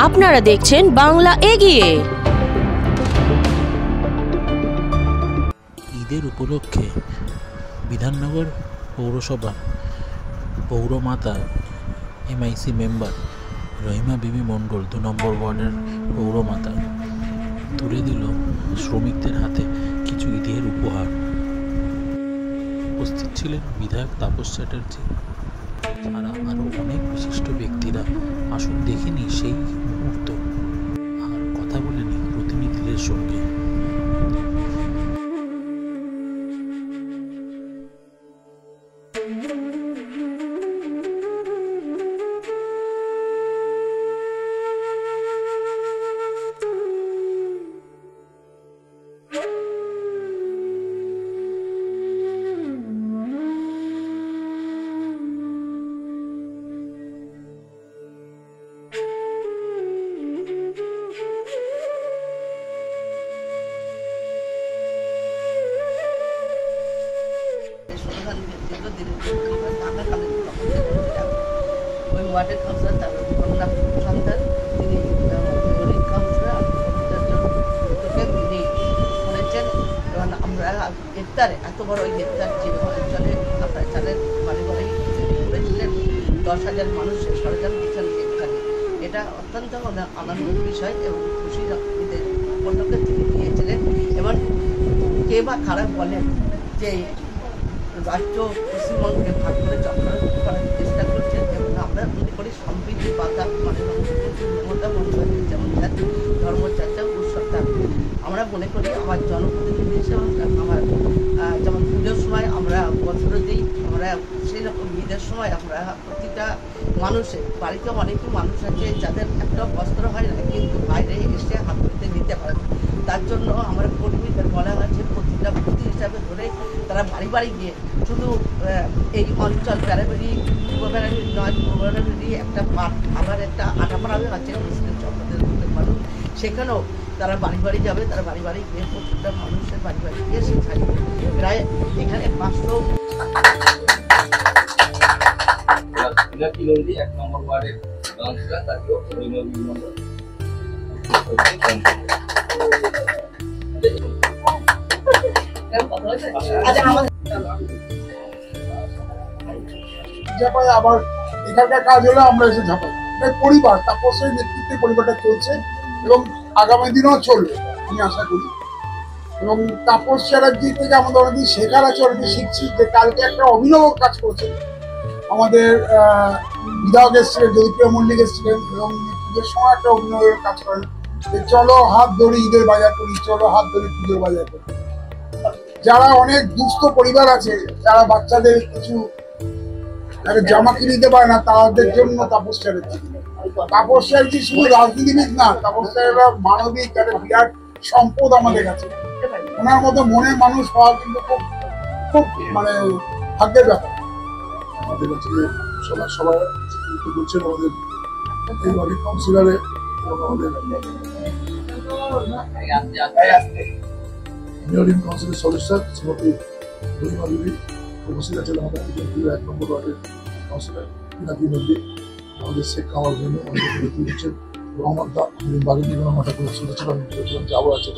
আপনারা দেখছেন বাংলা এগিয়ে। ঈদের উপলক্ষে বিধাননগর পৌরসভার পৌরমাতা MIC মেম্বার রহিমা বিবি মণ্ডল 2 নম্বর ওয়ার্ডের পৌরমাতা তুলে দিল শ্রমিকদের হাতে কিছু ঈদের উপহার। উপস্থিত ছিলেন বিধায়ক তাপস চ্যাটার্জি ছাড়া আরও অনেক বিশিষ্ট ব্যক্তিরা। আসুন দেখিনি সেই মুহূর্ত আর কথা বলে নি প্রতিনিধিদের সঙ্গে। ওই ওয়ার্ডের কাউন্সিলর তার কন্যা সন্তান, তিনি গরিব কাউন্সিলর তিনি বলেছেন আমরা গ্রেপ্তারে এত বড় ওই গ্রেপ্তার যে অঞ্চলে আপনার জানেন বাড়ি বাড়ি করেছিলেন 10,000 মানুষের সরকার দিচ্ছেন গ্রেপ্তারে। এটা অত্যন্ত আনন্দের বিষয় এবং খুশির পদক্ষেপ তিনি নিয়েছিলেন। এবং কে বা খারাপ বলেন যে রাজ্য পশ্চিমবঙ্গকে ভাগ করে চক্রান্ত করার চেষ্টা করছে এবং আমরা মনে করি সম্প্রীতি পাতা মানে মমতা বন্দ্যোপাধ্যায় যেমন ধর্মচর্চা উৎসবটা আমরা মনে করি আমার জনপ্রতিনিধি হিসেবে আমার যেমন পুজোর সময় আমরা বছরে দিই, আমরা সেই রকম ঈদের সময় আমরা প্রতিটা মানুষের বাড়িতে অনেকই মানুষ আছে যাদের একটা বস্ত্র হয় না, কিন্তু বাইরে এসে হাত ধরতে নিতে পারে। তার জন্য আমরা কর্মীদের বলা হয়েছে প্রতিটা প্রতি হিসাবে ধরে তারা বাড়ি বাড়ি গিয়ে শুধু এই অঞ্চল প্যারাবেরি পূর্ব প্যারাবেরি নয়, পূর্ব প্যারাবেরি একটা পাট আবার একটা আটাপাড়াবে আছে মুসলিম সম্প্রদায়ের মানুষ, সেখানেও তারা বাড়ি বাড়ি যাবে। তারা বাড়ি বাড়ি গিয়ে প্রত্যেকটা মানুষের বাড়ি বাড়ি গিয়ে সে ছাড়ি প্রায় এখানে 500 1 নম্বর ওয়ার্ডের কাউন্সিলর তাকে আবার এখানকার কাজ হলে আমরা এসে ঝাঁপাই। পরিবার তাপসের নেতৃত্বে পরিবারটা চলছে এবং আগামী দিনেও চলবে আমি আশা করি। এবং তাপস চ্যাটার্জি থেকে আমাদের অনেকদিন শেখার আছে, অনেকদিন শিখছি যে কালকে একটা অভিনব কাজ করছে। আমাদের বিধায়ক এসেছিলেন, জ্যোতিপ্রিয় মল্লিক এসেছিলেন এবং পুজোর সময় একটা অভিনবের কাজ করেন যে চলো হাত ধরে ঈদের বাজার করি, চলো হাত ধরে পুজোর বাজার করি। যারা অনেক দুস্থ পরিবার আছে, যারা বাচ্চাদের কিছু জামা কিনে দিতে পারে না, তাদের জন্য তাপস চ্যাটার্জি। তাপস চ্যাটার্জি শুধু রাজনীতিবিদ না, তাপস চ্যাটার্জি মানবিক একটা বিরাট সম্পদ আমাদের কাছে। ওনার মতো মনের মানুষ পাওয়া কিন্তু খুব খুব মানে ভাগ্যের ব্যাপার। আমাদের কাছে সবাই বলছেন আমাদের এই ওয়ার্ডের কাউন্সিলরে এবং আমাদের মেয়রিং কাউন্সিলের সদস্য শ্রীমতী রহিমা বিবি উপস্থিত আছেন। আমাদের 1 নম্বর ওয়ার্ডের কাউন্সিলর পিনাকি নদী, আমাদের শেখ কামাল ভেনু আমাদের দিচ্ছেন, রহমত দা বাড়ির নিগম মাথা করে শুনেছিলাম যাবো আছে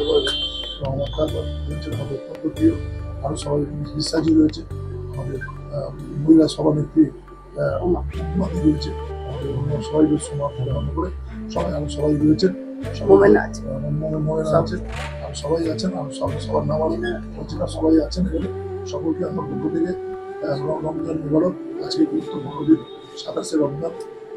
রহমত দা দিচ্ছেন আমাদের অত্যন্ত প্রিয়। আরও সবাই বিশ্বাসী রয়েছে, আমাদের মহিলা সভানেত্রী উন্নতি রয়েছে, আমাদের অন্য সবাই সমাধান করে সবাই আরও সবাই রয়েছেন, মোমেনা আছেন, আর সবাই আছেন, আর সবার নাম বলছি না, সবাই আছেন। এখানে সকলকে আমার পক্ষ থেকে রমজান মুবারক। আজকে গুরুত্বপূর্ণ দিন 27শে রমজান,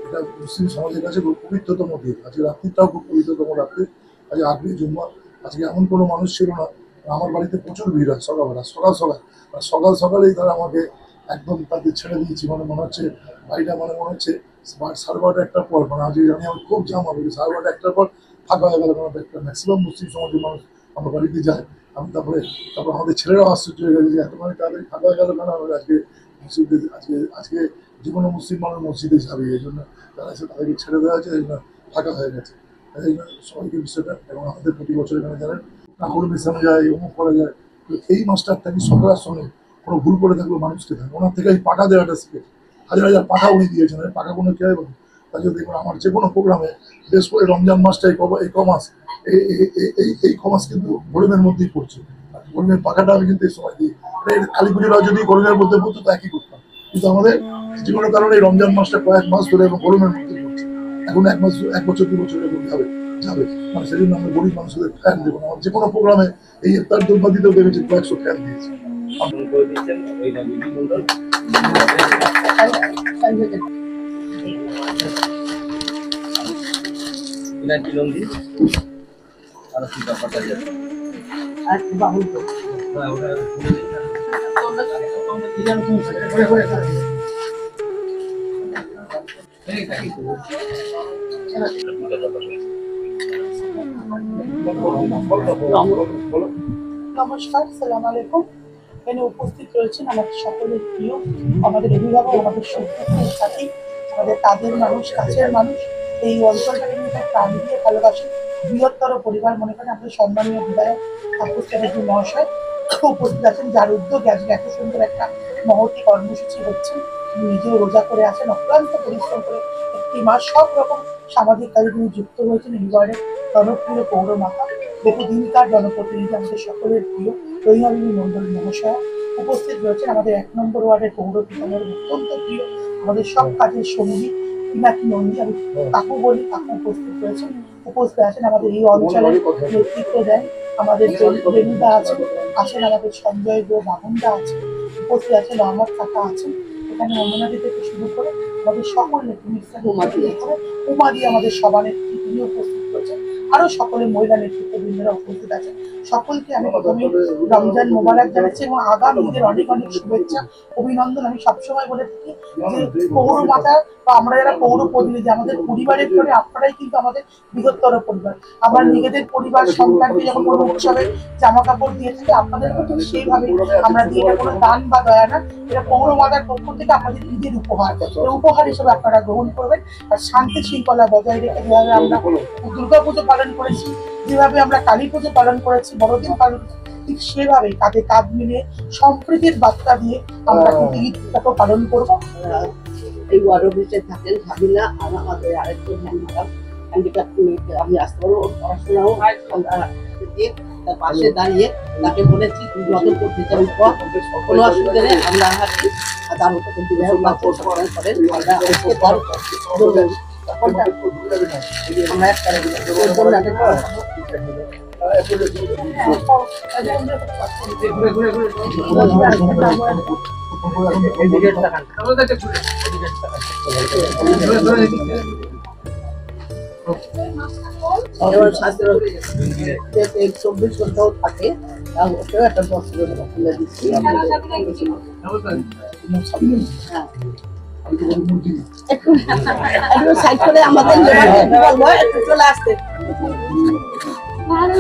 এটা মুসলিম সমাজের কাছে খুব পবিত্রতম দিন। আজকে রাত্রিটাও খুব পবিত্রতম রাত্রি। আজকে 8ই জুম্মা। আজকে এমন কোনো মানুষ ছিল না, আমার বাড়িতে প্রচুর ভিড় হয় সকালবেলা, সকালেই তারা আমাকে একদম তাদের ছেড়ে দিয়েছি। মনে হচ্ছে বাড়িটা মনে হচ্ছে 12:30 1টার পর, মানে আজকে জানি আমার খুব জাম হবে, 12:30 1টার পর ফাঁকা হয়ে গেল। কারণ একটা ম্যাক্সিমাম মুসলিম সমাজের মানুষ আমার বাড়িতে যায়। আমি তারপরে আমাদের ছেলেরাও আশ্চর্য হয়ে গেছে যে এত মানে তাদের ফাঁকা হয়ে গেল কেন। আমরা আজকে মসজিদে আজকে যে কোনো মুসলিম মানুষ মসজিদে যাবে, এই জন্য তারা এসে তাদেরকে ছেড়ে দেওয়া হয়েছে, এই জন্য ফাঁকা হয়ে গেছে। এই জন্য সবাইকে বিষয়টা, এবং আমাদের প্রতি বছর এখানে জানেন ঠাকুর মিশানো যায়, অমুক করা যায়, তো এই মাস্টার থাকি সকালের সঙ্গে কোনো ভুল করে থাকলে মানুষকে থাকে ওনার থেকে এই পাকা দেওয়াটা শিখে হাজার হাজার পাকা উনি দিয়েছেন এই পাকা কোনো কে হবে তার জন্য দেখুন আমার যে কোনো প্রোগ্রামে বেশ করে রমজান মাসটা এই কমাস এই কমাস কিন্তু গরমের মধ্যেই পড়ছে গরমের পাকাটা আমি কিন্তু এই সময় দিই কালী পুজোটা যদি গরমের মধ্যে পড়তো তো একই করতাম কিন্তু আমাদের যে কোনো কারণে এই রমজান মাসটা কয়েক মাস ধরে এবং গরমের মধ্যে পড়ছে এখন 1 বছর 2 বছরের মধ্যে যাবে মানে সেই জন্য আমরা গরিব মানুষদের ফ্যান দেবো আমার যে কোনো প্রোগ্রামে এই ইফতার দুর্বাদিতেও দেখেছি কয়েকশো ফ্যান দিয়েছি নমস্কার, সালাম আলাইকুম। এখানে উপস্থিত রয়েছেন আমাদের সকলের প্রিয়, আমাদের অভিভাবক, আমাদের সত্যের সাথী, আমাদের কাজের মানুষ, কাছের মানুষ, এই অঞ্চলটাকে কিন্তু প্রাণ দিয়ে ভালোবাসে বৃহত্তর পরিবার মনে করেন আমাদের সম্মানীয় বিধায়ক তাপস চ্যাটার্জি মহাশয় উপস্থিত আছেন, যার উদ্যোগে আজকে এত সুন্দর একটা মহতী কর্মসূচি হচ্ছে। নিজেও রোজা করে আছেন, অক্লান্ত পরিশ্রম করে একটি মাস সব রকম সামাজিক কাজে তিনি যুক্ত হয়েছেন। এই ওয়ার্ডের জনপ্রিয় পৌরমাতা, বহুদিনকার জনপ্রতিনিধি, আমাদের সকলের প্রিয় রহিমা বিবি মন্ডল মহাশয় উপস্থিত রয়েছেন। আমাদের 1 নম্বর ওয়ার্ডের পৌর বিধানের অত্যন্ত প্রিয়, আমাদের সব কাজের সঙ্গী পিনাকি নন্দী, আমি কাকু বলি, কাকু উপস্থিত রয়েছেন। উপস্থিত আছেন আমাদের এই অঞ্চলের নেতৃত্ব দেন আমাদের রেণুদা আছেন, আসেন আমাদের সঞ্জয় গো বামুনদা আছেন, উপস্থিত আছেন আমার কাকা আছেন, এখানে অন্যনাদি থেকে শুরু করে আমাদের সকল উমাদি আমাদের সবার নেতৃত্বে তিনি উপস্থিত রয়েছেন। আরো সকলে মহিলা নেতৃত্ববৃন্দরা উপস্থিত আছেন। সকলকে আমি প্রথমে রমজান মোবারক জানাচ্ছি এবং আগামী ঈদের অনেক অনেক শুভেচ্ছা অভিনন্দন। আমি সবসময় বলে থাকি যে পৌরমাতা বা আমরা যারা পৌর প্রতিনিধি আমাদের পরিবারের পরে আপনারাই কিন্তু আমাদের বৃহত্তর পরিবার। আমার নিজেদের পরিবার সন্তানকে যখন কোনো উৎসবে জামা কাপড় দিয়ে থাকি আপনাদের প্রতি সেইভাবে আমরা দিই। এটা কোনো দান বা দয়া না, এটা পৌরমাতার পক্ষ থেকে আমাদের ঈদের উপহার, উপহার হিসেবে আপনারা গ্রহণ করবেন। আর শান্তি শৃঙ্খলা বজায় রেখে যেভাবে আমরা দুর্গাপুজো পালন করেছি, যেভাবে আমরা কালী পুজো পালন করেছি, বড়দিন পালন ঠিক সেভাবে কাঁধে কাঁধ মিলিয়ে সম্প্রীতির বার্তা দিয়ে আমরা কিন্তু ঈদটাকে পালন করবো। এই ওয়ার্ড অফিসে থাকেন ভাবিনা আর আমাদের আরেকজন ম্যাডাম হ্যান্ডিক্যাপ আমি আসতে পারবো, পড়াশোনাও দিয়ে তার পাশে দাঁড়িয়ে তাকে বলেছি যত করতে চাই কোনো অসুবিধা নেই, আমরা হাঁটি আর তার মতো বিধায়ক করেন আমরা স্বাস্থ্য 24 ঘন্টাও থাকে, একটা বস্ত্র খুলে দিচ্ছি। একটু সাইড করে আমাদের বলবো একটু চলে আসতে। আমরা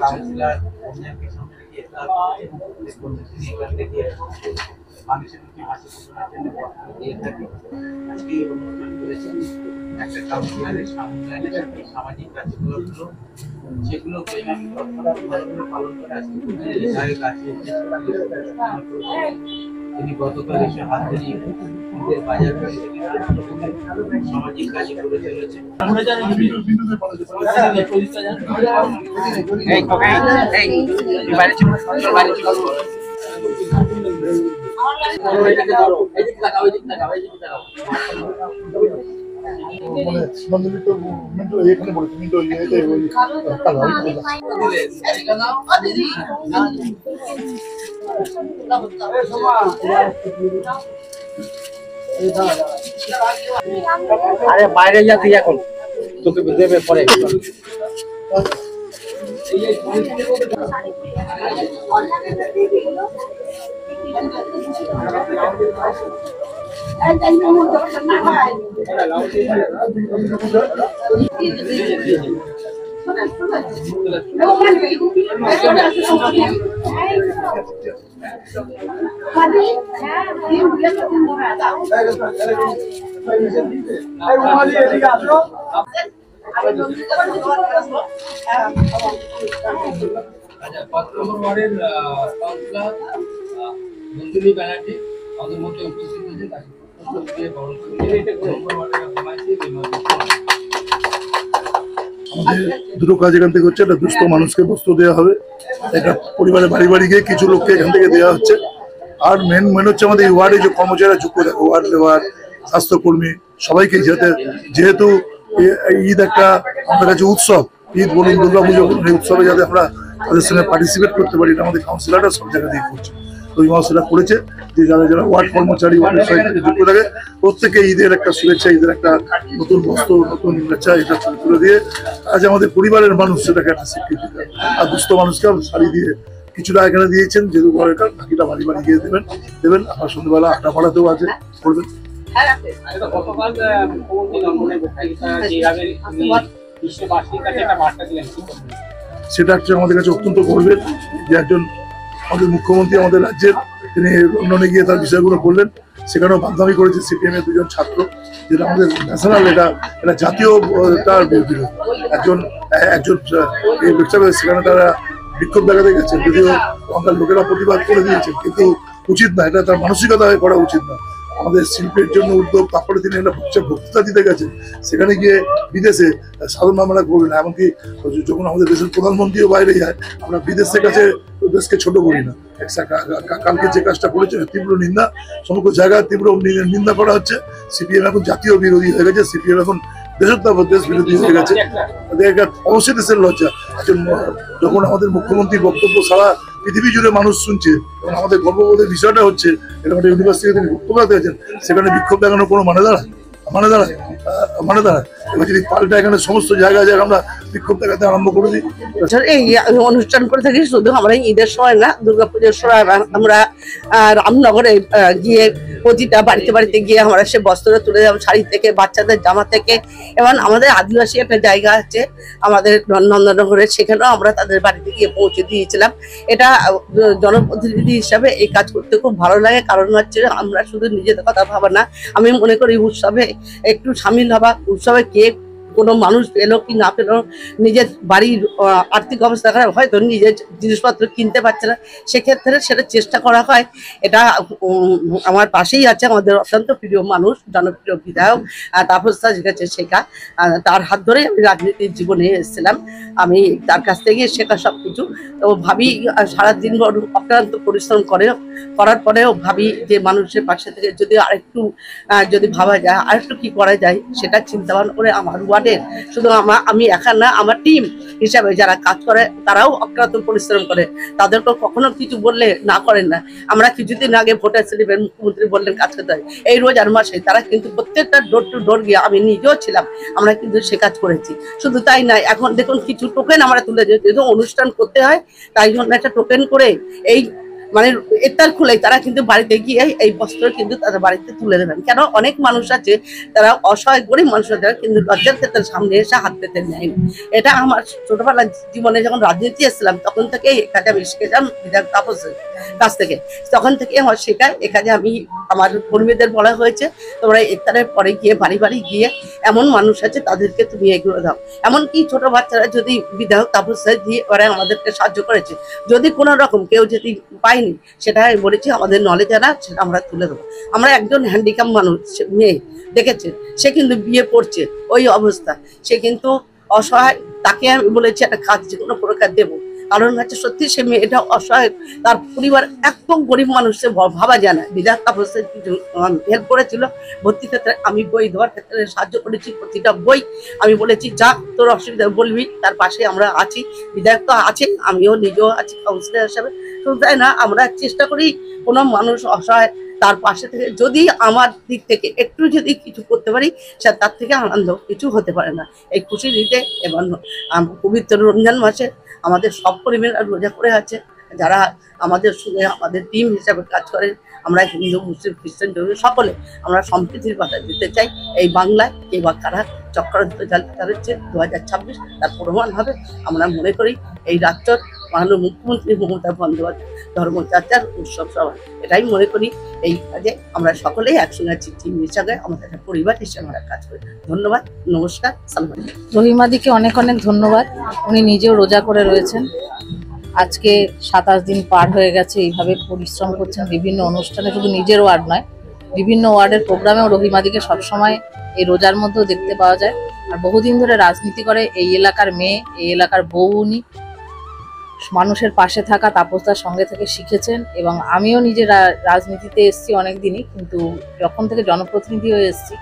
কাউন্সিলর মানুষের মুখে হাসি ফোটানোর জন্য দিয়ে থাকি। আজকে এই অনুষ্ঠান করেছেন একটা কাউন্সিলরের সামুদায়িক সামাজিক কাজগুলো সেগুলো ভালোভাবে পালন করে আজকে বিধায়ক আছে। তিনি গতকাল এসে হাত ধরিয়ে ঈদের বাজার সামাজিক কাজ করে চলেছেন। মানে নন্দিনী তো মিন্টু এখানে বলেছে মিন্টু ইয়েতে ওই আরে বাইরে যা তুই এখন তোকে দেবে পরে নন্দিনী ব্যানার্জি আমাদের মধ্যে উপস্থিত হয়েছে তাকে আমাদের দুটো কাজ এখান থেকে হচ্ছে, একটা দুস্থ মানুষকে বস্ত্র দেওয়া হবে, একটা পরিবারে বাড়ি বাড়ি গিয়ে কিছু লোককে এখান থেকে দেওয়া হচ্ছে। আর মেন হচ্ছে আমাদের এই ওয়ার্ডে যে কর্মচারীরা যুক্ত থাকে, ওয়ার্ড লেবার, স্বাস্থ্যকর্মী, সবাইকে যেহেতু ঈদ একটা আমাদের কাছে উৎসব, ঈদ বলুন দুর্গা পুজো বলুন, এই উৎসবে যাতে আমরা তাদের সঙ্গে পার্টিসিপেট করতে পারি, এটা আমাদের কাউন্সিলাররা সব জায়গা দিয়ে করছে। তো এই কাউন্সিলার করেছে যে যারা যারা ওয়ার্ড কর্মচারী যুক্ত থাকে প্রত্যেকে ঈদের একটা শুভেচ্ছা, ঈদের একটা নতুন বস্ত্র, নতুন ইচ্ছা, এটা তুলে দিয়ে আজ আমাদের পরিবারের মানুষ সেটাকে একটা স্বীকৃতি দেয়। আর দুস্থ মানুষকে শাড়ি দিয়ে কিছুটা এখানে দিয়েছেন, যেহেতু ঘরের বাকিটা বাড়ি বাড়ি গিয়ে দেবেন। আমার সন্ধ্যেবেলা আটা পাড়াতেও আছে, করবেন। সেটা হচ্ছে আমাদের কাছে অত্যন্ত গর্বের যে একজন আমাদের মুখ্যমন্ত্রী আমাদের রাজ্যের, তিনি লন্ডনে গিয়ে তার বিষয়গুলো করলেন, সেখানেও বাদনামি করেছে সিপিএম এর দুজন ছাত্র, যেটা আমাদের ন্যাশনাল, এটা জাতীয় তার বিরোধী। একজন সেখানে তারা বিক্ষোভ দেখাতে গেছে, যদিও আমাদের লোকেরা প্রতিবাদ করে দিয়েছেন, কিন্তু উচিত না, এটা তার মানসিকতা করা উচিত না। আমাদের শিল্পের জন্য উদ্যোগ, তারপরে তিনি একটা বক্তৃতা দিতে গেছেন, সেখানে গিয়ে বিদেশে সাধারণ আমরা করবে না। এমনকি যখন আমাদের দেশের প্রধানমন্ত্রীও বাইরে যায়, আমরা বিদেশের কাছে দেশকে ছোট করি না। কালকে যে কাজটা করেছে তীব্র নিন্দা, সমগ্র জায়গায় তীব্র নিন্দা করা হচ্ছে। সিপিএম এখন জাতীয় বিরোধী হয়ে গেছে, সিপিএম এখন দেশ বিরোধী হয়ে গেছে। অবশ্যই দেশের লজ্জা। যখন আমাদের মুখ্যমন্ত্রী বক্তব্য সারা পৃথিবী জুড়ে মানুষ শুনছে এবং আমাদের গর্ববোধের বিষয়টা হচ্ছে এরকম একটা ইউনিভার্সিটি তিনি বক্তব্য দিয়েছেন, সেখানে বিক্ষোভ দেখানোর কোনো মানে দাঁড়ায়? এবার যদি পাল্টা এখানে সমস্ত জায়গায় আমরা বিক্ষোভ দেখাতে আরম্ভ করে দিই। এই অনুষ্ঠান করে থাকি শুধু আমরা ঈদের সময় না, দুর্গাপুজোর সময় আমরা রামনগরে গিয়ে প্রতিটা বাড়িতে বাড়িতে গিয়ে আমরা সে বস্ত্র তুলে যাবো, শাড়ি থেকে, বাচ্চাদের জামা থেকে। এবং আমাদের আদিবাসী একটা জায়গা আছে আমাদের নন্দনগরে, সেখানেও আমরা তাদের বাড়িতে গিয়ে পৌঁছে দিয়েছিলাম। এটা জনপ্রতিনিধি হিসাবে এই কাজ করতে খুব ভালো লাগে, কারণ হচ্ছে আমরা শুধু নিজেদের কথা ভাবা না, আমি মনে করি উৎসবে একটু সামিল হবা। উৎসবে কে কোনো মানুষ পেলো কি না পেলো, নিজের বাড়ির আর্থিক অবস্থা খারাপ, হয়তো নিজের জিনিসপত্র কিনতে পারছে না, সেক্ষেত্রে সেটা চেষ্টা করা হয়। এটা আমার পাশেই আছে আমাদের অত্যন্ত প্রিয় মানুষ, জনপ্রিয় বিধায়ক তাপস দাস গেছে শেখা, তার হাত ধরেই আমি রাজনীতির জীবনে এসেছিলাম। আমি তার কাছ থেকে শেখা সব কিছু। তো ভাবি সারাদিন অক্লান্ত পরিশ্রম করার পরেও ভাবি যে মানুষের পাশে থেকে যদি আরেকটু যদি ভাবা যায়, আরেকটু কি করা যায়, সেটা চিন্তা ভাবনা করে আমার শুধু আমি একা না, আমার টিম হিসাবে যারা কাজ করে তারাও অক্লান্ত পরিশ্রম করে। তাদেরকে কখনো কিছু বললে না করেন না। আমরা কিছুদিন আগে ভোটার স্লিপের মুখ্যমন্ত্রী বললেন কাজ করতে হয়, এই রোজার মাসে তারা কিন্তু প্রত্যেকটা ডোর টু ডোর গিয়ে, আমি নিজেও ছিলাম, আমরা কিন্তু সে কাজ করেছি। শুধু তাই নয়, এখন দেখুন কিছু টোকেন আমরা তুলে যেহেতু অনুষ্ঠান করতে হয়, তাই জন্য একটা টোকেন করে এই মানে ইফতার খুলে তারা কিন্তু বাড়িতে গিয়ে এই বস্ত্র কিন্তু তাদের বাড়িতে তুলে দেবেন। কেন অনেক মানুষ আছে তারা অসহায় গরিব মানুষ আছে, কিন্তু লজ্জার ক্ষেত্রে সামনে এসে হাত পেতে নেয়নি। এটা আমার ছোটবেলার জীবনে যখন রাজনীতি এসেছিলাম তখন থেকে এই কাজে আমি শিখেছিলাম বিধায়ক তাপসের কাছ থেকে। তখন থেকে আমার শেখায় এ কাজে আমি আমার কর্মীদের বলা হয়েছে তোমরা ইফতারের পরে গিয়ে বাড়ি বাড়ি গিয়ে এমন মানুষ আছে তাদেরকে তুমি এগুলো দাও। এমনকি ছোট বাচ্চারা যদি বিধায়ক তাপস দিয়ে ওরা আমাদেরকে সাহায্য করেছে, যদি কোনো রকম কেউ যদি পাই সেটা আমি বলেছি আমাদের নলেজে না, সেটা আমরা তুলে দেবো। আমরা একজন হ্যান্ডিক্যাপ মানুষ মেয়ে দেখেছে, সে কিন্তু বিয়ে পড়ছে, ওই অবস্থা, সে কিন্তু অসহায়, তাকে আমি বলেছি একটা কাজ যে কোনো প্রকার দেবো। কারণ হচ্ছে সত্যি সে মেয়েটা অসহায়, তার পরিবার একদম গরিব মানুষ, সে ভাবা যায় না। বিধায়ক তাপসের কিছু হেল্প করেছিল ভর্তির ক্ষেত্রে, আমি বই দেওয়ার ক্ষেত্রে সাহায্য করেছি, প্রতিটা বই আমি বলেছি যা তোর অসুবিধা বলবি, তার পাশে আমরা আছি। বিধায়ক তো আছে, আমিও নিজেও আছি কাউন্সিলর হিসাবে। শুধু তাই না, আমরা চেষ্টা করি কোনো মানুষ অসহায় তার পাশে থেকে যদি আমার দিক থেকে একটু যদি কিছু করতে পারি, সে তার থেকে আনন্দ কিছু হতে পারে না। এই খুশি দিতে এবার পবিত্র রমজান মাসে আমাদের সব পরিবারের রোজা করে আছে, যারা আমাদের সঙ্গে আমাদের টিম হিসাবে কাজ করেন, আমরা হিন্দু মুসলিম খ্রিস্টান জৈন সকলে আমরা সম্প্রীতির কথা দিতে চাই। এই বাংলায় কে বা কারা চক্রান্ত চালাচ্ছে 2026 তার প্রমাণ হবে। আমরা মনে করি এই রাজ্যের মাননীয় মুখ্যমন্ত্রী মমতা বন্দ্যোপাধ্যায় ধর্মচর্চার উৎসব সভা, এটাই মনে করি। এই কাজে আমরা সকলেই একসঙ্গে আছি, টিম হিসাবে আমাদের একটা পরিবার হিসেবে আমরা কাজ করি। ধন্যবাদ, নমস্কার, সালাম আলাইকুম। রহিমাদিকে অনেক অনেক ধন্যবাদ। উনি নিজেও রোজা করে রয়েছেন, আজকে 27 দিন পার হয়ে গেছে, এইভাবে পরিশ্রম করছেন বিভিন্ন অনুষ্ঠানে, শুধু নিজের ওয়ার্ড নয় বিভিন্ন ওয়ার্ডের প্রোগ্রামেও রহিমাদিকে সবসময় এই রোজার মধ্যেও দেখতে পাওয়া যায়। আর বহুদিন ধরে রাজনীতি করে এই এলাকার মেয়ে, এই এলাকার বউ। উনি মানুষের পাশে থাকা, তাপসদার সঙ্গে থেকে শিখেছেন। এবং আমিও নিজে রাজনীতিতে এসেছি অনেক দিনই, কিন্তু যখন থেকে জনপ্রতিনিধি হয়ে এসেছি,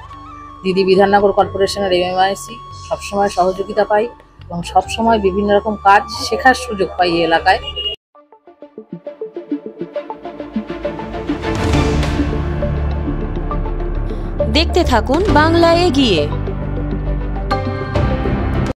দিদি বিধাননগর কর্পোরেশনের MMIC সবসময় সহযোগিতা পাই এবং সবসময় বিভিন্ন রকম কাজ শেখার সুযোগ পাই এই এলাকায়। দেখতে থাকুন বাংলা এগিয়ে।